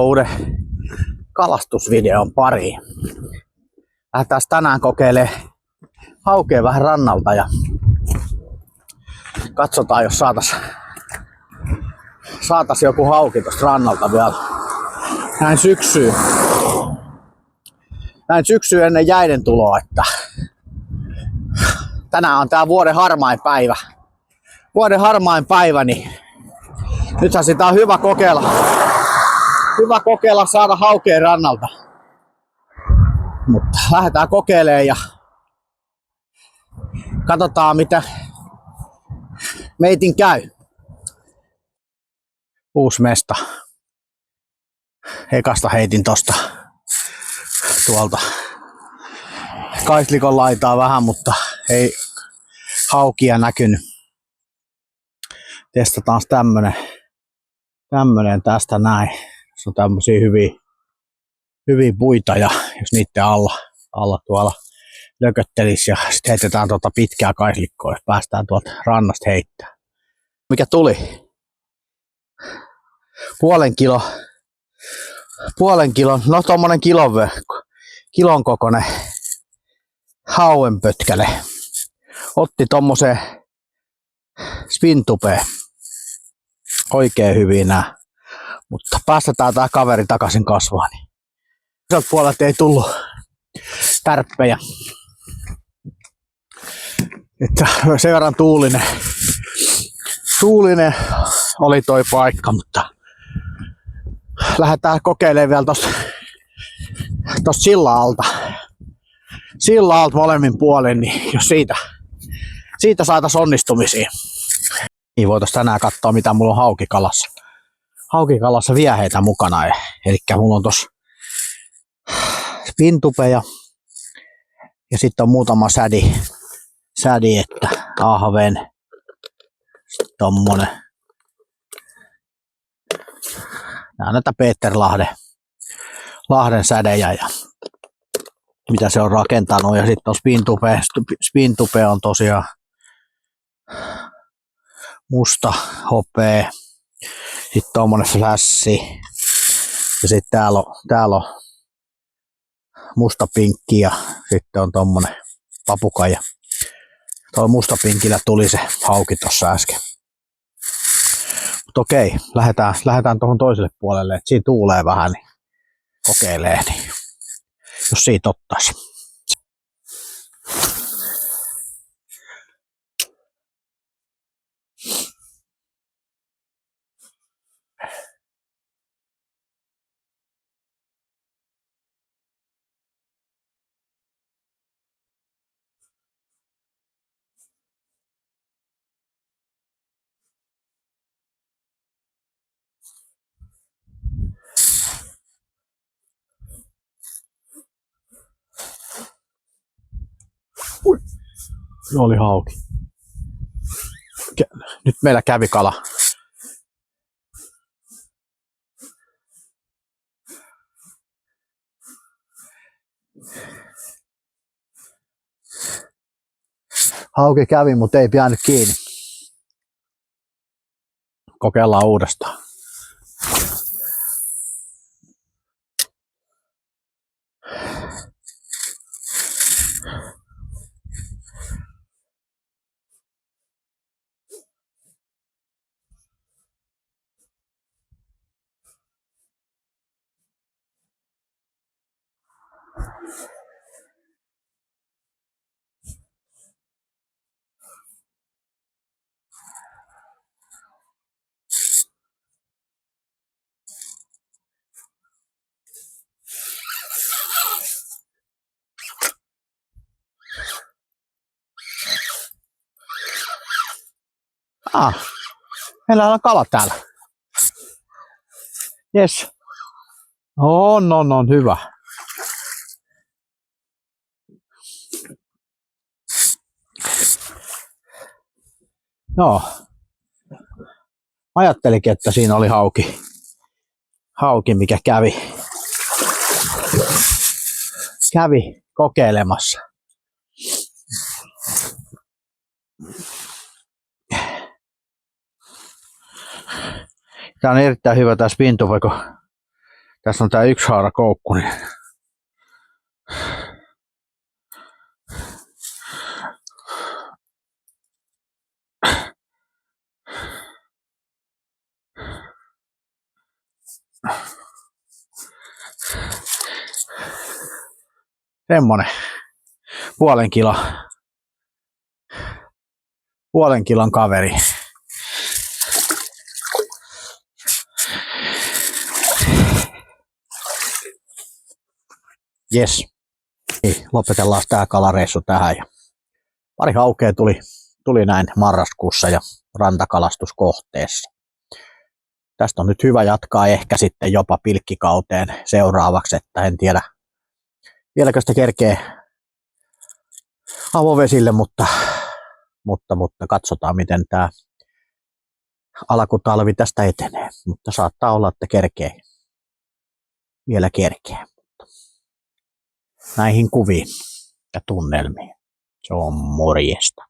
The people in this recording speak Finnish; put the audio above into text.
Uuden kalastusvideon pariin. Lähdetään tänään kokeilemaan haukea vähän rannalta ja katsotaan, jos saatais joku hauki tosta rannalta vielä näin syksyyn ennen jäiden tuloa, että tänään on tää vuoden harmain päivä, niin nythän sitä on hyvä kokeilla saada haukea rannalta. Mutta lähdetään kokeilemaan ja katsotaan mitä meitin käy. Uusi mesta. Ekasta heitin tuolta kaislikon laitaa vähän, mutta ei haukia näkynyt. Testataan tämmönen tästä näin. Se on tämmösiä hyviä puita ja jos niiden alla tuolla lököttelis ja sitten heitetään pitkää kaislikkoa, jos päästään tuolta rannasta heittää. Mikä tuli? Puolen kilon, no tommonen kilon kokoinen hauenpötkäle. Otti tommoseen spintupeen. Oikein hyvin nää. Mutta päästetään tää kaveri takaisin kasvaan. Sieltä puolelta ei tullut tärppejä. Että sen verran tuulinen oli toi paikka, mutta lähdetään kokeilemaan vielä tosta silla alta molemmin puolin, niin jos siitä saatais onnistumisia. Niin voitais tänään katsoa mitä mulla on haukikalassa vieheitä mukana. Elikkä mulla on tossa spintupeja ja sitten on muutama sädi, että ahven, sitten tommonen. Nää on näitä Peterlahden sädejä ja mitä se on rakentanut. Ja sitten on spintupe on tosiaan musta, hopea. Sitten tommonen flässi. Ja sitten täällä on musta pinkki ja sitten on tommonen papukaija. Tuolla mustapinkillä tuli se hauki tossa äsken. Mutta okei, lähdetään tuohon toiselle puolelle, että siinä tuulee vähän, niin kokeilee, niin jos siitä ottaisi. Se oli hauki. Nyt meillä kävi kala. Hauki kävi, mutta ei jäänyt kiinni. Kokeillaan uudestaan. Meillä on kala täällä. Yes. On hyvä. Joo. Ajattelinkin, että siinä oli hauki mikä kävi kokeilemassa. Tää on erittäin hyvä tää spintupe, kun Tässä on tää yksi haarakoukku, niin semmonen puolen kilon kaveri. Jes. Niin, lopetellaan tää kalareissu tähän. Ja pari haukea tuli näin marraskuussa ja rantakalastuskohteessa. Tästä on nyt hyvä jatkaa ehkä sitten jopa pilkkikauteen seuraavaksi, että en tiedä vieläkö sitä kerkee avovesille, mutta katsotaan miten tämä alkutalvi tästä etenee, mutta saattaa olla, että vielä kerkee. Näihin kuviin ja tunnelmiin. Se on morjesta.